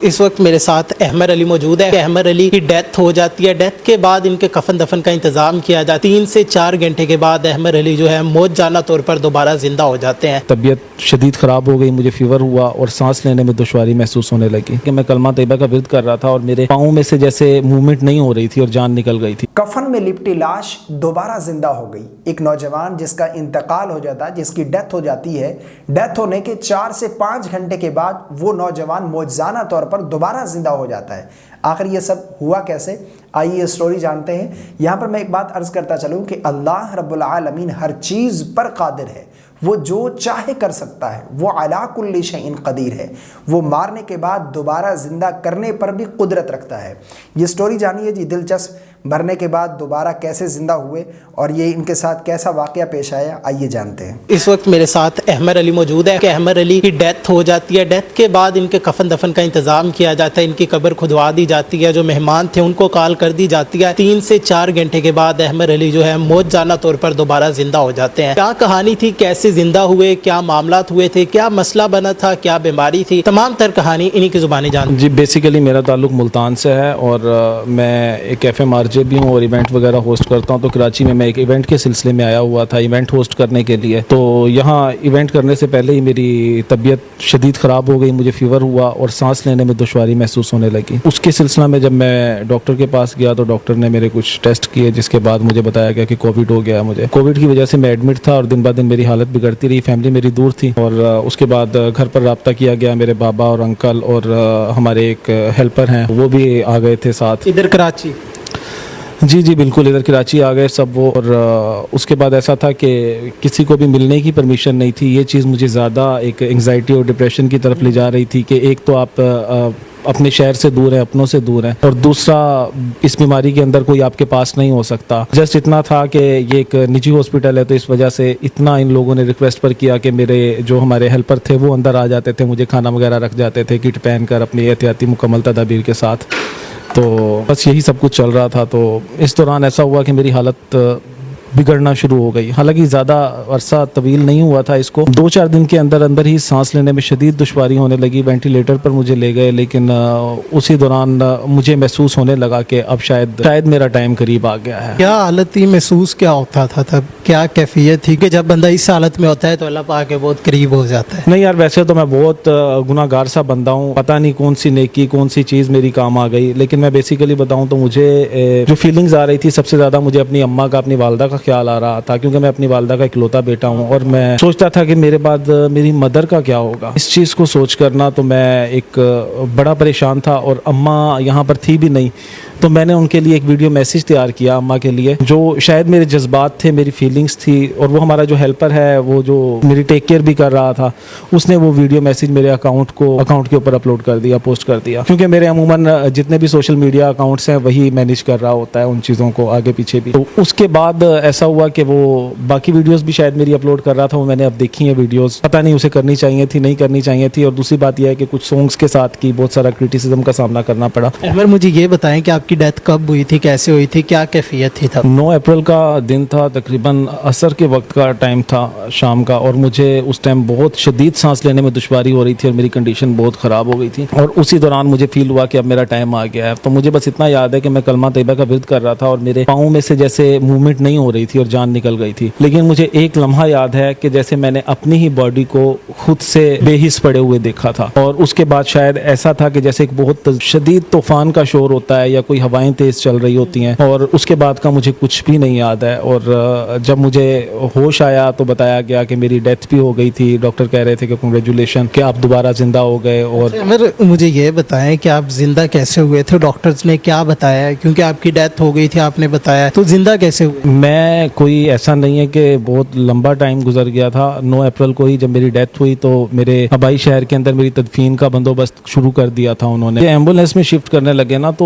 اس وقت میرے ساتھ احمد علی موجود ہے۔ احمد علی کی ڈیتھ ہو جاتی ہے، ڈیتھ کے بعد ان کے کفن دفن کا انتظام کیا جاتا ہے۔ 3 سے 4 گھنٹے کے بعد احمد علی جو ہے موت جانا طور پر دوبارہ زندہ ہو جاتے ہیں۔ طبیعت شدید خراب ہو گئی، مجھے فیور ہوا اور سانس لینے میں دشواری محسوس ہونے لگی کہ میں کلمہ طیبہ کا ورد کر رہا تھا اور میرے پاؤں میں سے جیسے موومنٹ نہیں ہو رہی تھی اور جان نکل گئی تھی۔ کفن میں لپٹی لاش دوبارہ زندہ ہو گئی۔ ایک نوجوان جس کا انتقال ہو جاتا ہے، جس کی ڈیتھ ہو جاتی ہے، ڈیتھ ہونے کے 4 سے 5 گھنٹے کے بعد وہ نوجوان معجزانہ طور پر دوبارہ زندہ ہو جاتا ہے۔ آخر یہ سب ہوا کیسے؟ آئیے یہ سٹوری جانتے ہیں۔ یہاں پر میں ایک بات عرض کرتا چلوں کہ اللہ رب العالمین ہر چیز پر قادر ہے، وہ جو چاہے کر سکتا ہے، وہ علی کل شیء قدیر ہے، وہ مارنے کے بعد دوبارہ زندہ کرنے پر بھی قدرت رکھتا ہے۔ یہ سٹوری جانیے جی، دلچسپ، مرنے کے بعد دوبارہ کیسے زندہ ہوئے اور یہ ان کے ساتھ کیسا واقعہ پیش آیا، آئیے جانتے ہیں۔ اس وقت میرے ساتھ احمد علی موجود ہے کہ احمد علی کی ڈیتھ ہو جاتی ہے، ڈیتھ کے بعد ان کے کفن دفن کا انتظام کیا جاتا ہے، ان کی قبر کھدوا دی جاتی ہے، جو مہمان تھے ان کو کال کر دی جاتی ہے۔ 3 سے 4 گھنٹے کے بعد احمد علی جو ہے موت جانا طور پر دوبارہ زندہ ہو جاتے ہیں۔ کیا کہانی تھی، کیسے زندہ ہوئے، کیا معاملات ہوئے تھے، کیا مسئلہ بنا تھا، کیا بیماری تھی، تمام تر کہانی انہی کی زبانی جانتے ہیں۔ جی بیسیکلی میرا تعلق ملتان سے ہے اور میں ایک ایف ایم آر جے بھی ہوں اور ایونٹ وغیرہ ہوسٹ کرتا ہوں۔ تو کراچی میں ایک ایونٹ کے سلسلے میں آیا ہوا تھا ایونٹ ہوسٹ کرنے کے لیے۔ تو یہاں ایونٹ کرنے سے پہلے ہی میری طبیعت شدید خراب ہو گئی، مجھے فیور ہوا اور سانس لینے میں دشواری محسوس ہونے لگی۔ اس کے سلسلہ میں جب میں ڈاکٹر کے پاس گیا تو ڈاکٹر نے میرے کچھ ٹیسٹ کیے، جس کے بعد مجھے بتایا گیا کہ کووڈ ہو گیا ہے۔ مجھے کووڈ کی وجہ سے میں ایڈمٹ تھا اور دن بہ دن میری حالت بگڑتی رہی، فیملی میری دور تھی اور اس کے بعد گھر پر رابطہ کیا گیا، میرے بابا اور انکل اور ہمارے ایک ہیلپر ہیں وہ بھی آ گئے تھے ساتھ۔ ادھر کراچی؟ جی بالکل، ادھر کراچی آ گئے سب وہ۔ اور اس کے بعد ایسا تھا کہ کسی کو بھی ملنے کی پرمیشن نہیں تھی۔ یہ چیز مجھے زیادہ ایک انگزائٹی اور ڈپریشن کی طرف لے جا رہی تھی کہ ایک تو آپ اپنے شہر سے دور ہیں، اپنوں سے دور ہیں، اور دوسرا اس بیماری کے اندر کوئی آپ کے پاس نہیں ہو سکتا۔ جسٹ اتنا تھا کہ یہ ایک نجی ہاسپٹل ہے تو اس وجہ سے اتنا ان لوگوں نے ریکویسٹ پر کیا کہ میرے جو ہمارے ہیلپر تھے وہ اندر آ جاتے تھے، مجھے کھانا وغیرہ رکھ جاتے تھے کٹ پہن کر اپنی احتیاطی مکمل تدابیر کے ساتھ۔ تو بس یہی سب کچھ چل رہا تھا۔ تو اس دوران ایسا ہوا کہ میری حالت بگڑنا شروع ہو گئی۔ حالانکہ زیادہ عرصہ طویل نہیں ہوا تھا اس کو، 2-4 دن کے اندر اندر ہی سانس لینے میں شدید دشواری ہونے لگی۔ وینٹیلیٹر پر مجھے لے گئے، لیکن اسی دوران مجھے محسوس ہونے لگا کہ اب شاید میرا ٹائم قریب آ گیا ہے۔ کیا حالت تھی، محسوس کیا ہوتا تھا تب، کیا کیفیت تھی کہ جب بندہ اس حالت میں ہوتا ہے تو اللہ پاک کے بہت قریب ہو جاتا ہے؟ نہیں یار، ویسے تو میں بہت گناہ گار سا بندہ ہوں، پتہ نہیں کون سی نیکی کون سی چیز میری کام آ گئی، لیکن میں بیسیکلی بتاؤں تو مجھے جو فیلنگز آ رہی تھی سب سے زیادہ مجھے اپنی اماں کا، اپنی والدہ کا خیال آ رہا تھا، کیونکہ میں اپنی والدہ کا اکلوتا بیٹا ہوں اور میں سوچتا تھا کہ میرے بعد میری مدر کا کیا ہوگا۔ اس چیز کو سوچ کرنا تو میں ایک بڑا پریشان تھا، اور اماں یہاں پر تھی بھی نہیں، تو میں نے ان کے لیے ایک ویڈیو میسیج تیار کیا اماں کے لیے، جو شاید میرے جذبات تھے، میری فیلنگز تھی، اور وہ ہمارا جو ہیلپر ہے وہ جو میری ٹیک کیئر بھی کر رہا تھا، اس نے وہ ویڈیو میسیج میرے اکاؤنٹ کے اوپر اپلوڈ کر دیا، پوسٹ کر دیا، کیونکہ میرے عموماً جتنے بھی سوشل میڈیا اکاؤنٹس ہیں وہی مینیج کر رہا ہوتا ہے ان چیزوں کو آگے پیچھے بھی۔ تو اس کے بعد ایسا ہوا کہ وہ باقی ویڈیوز بھی شاید میری اپلوڈ کر رہا تھا، وہ میں نے اب دیکھی ہیں ویڈیوز، پتہ نہیں اسے کرنی چاہیے تھی نہیں کرنی چاہیے تھی، اور دوسری بات یہ ہے کہ کچھ سانگز کے ساتھ کی بہت سارا کرٹیسزم کا سامنا کرنا پڑا۔ احمد مجھے یہ بتائیں کہ آپ کی ڈیتھ کب ہوئی تھی، کیسے ہوئی تھی، کیا کیفیت تھی تب؟ 9 اپریل کا دن تھا، تقریباً عصر کے وقت کا ٹائم تھا شام کا، اور مجھے اس ٹائم بہت شدید سانس لینے میں دشواری ہو رہی تھی اور میری کنڈیشن بہت خراب ہو گئی تھی، اور اسی دوران مجھے فیل ہوا کہ اب میرا ٹائم آ گیا ہے۔ تو مجھے بس اتنا یاد ہے کہ میں کلمہ طیبہ کا ورد کر رہا تھا اور میرے پاؤں میں سے جیسے موومنٹ نہیں ہو رہی تھی اور جان نکل گئی تھی، لیکن مجھے ایک لمحہ یاد ہے کہ جیسے میں نے اپنی ہی باڈی کو خود سے بے حس پڑے ہوئے دیکھا تھا، اور اس کے بعد شاید ایسا تھا کہ جیسے ایک بہت شدید طوفان کا شور ہوتا ہے یا کوئی ہوائیں تیز چل رہی ہوتی ہیں، اور اس کے بعد کا مجھے کچھ بھی نہیں یاد ہے۔ اور جب مجھے ہوش آیا تو بتایا گیا کہ میری ڈیتھ بھی ہو گئی تھی، ڈاکٹر کہہ رہے تھے کہ کنگریچولیشن کہ آپ دوبارہ زندہ ہو گئے۔ اور مجھے یہ بتائیں کہ آپ زندہ کیسے ہوئے تھے، ڈاکٹرز نے کیا بتایا؟ کیونکہ آپ کی ڈیتھ ہو گئی تھی آپ نے بتایا، تو زندہ کیسے ہوئے؟ میں کوئی ایسا نہیں ہے کہ بہت لمبا ٹائم گزر گیا تھا۔ 9 اپریل کو ہی جب میری ڈیتھ ہوئی تو میرے آبائی شہر کے اندر میری تدفین کا بندوبست شروع کر دیا تھا انہوں نے۔ ایمبولینس میں شفٹ کرنے لگے نا تو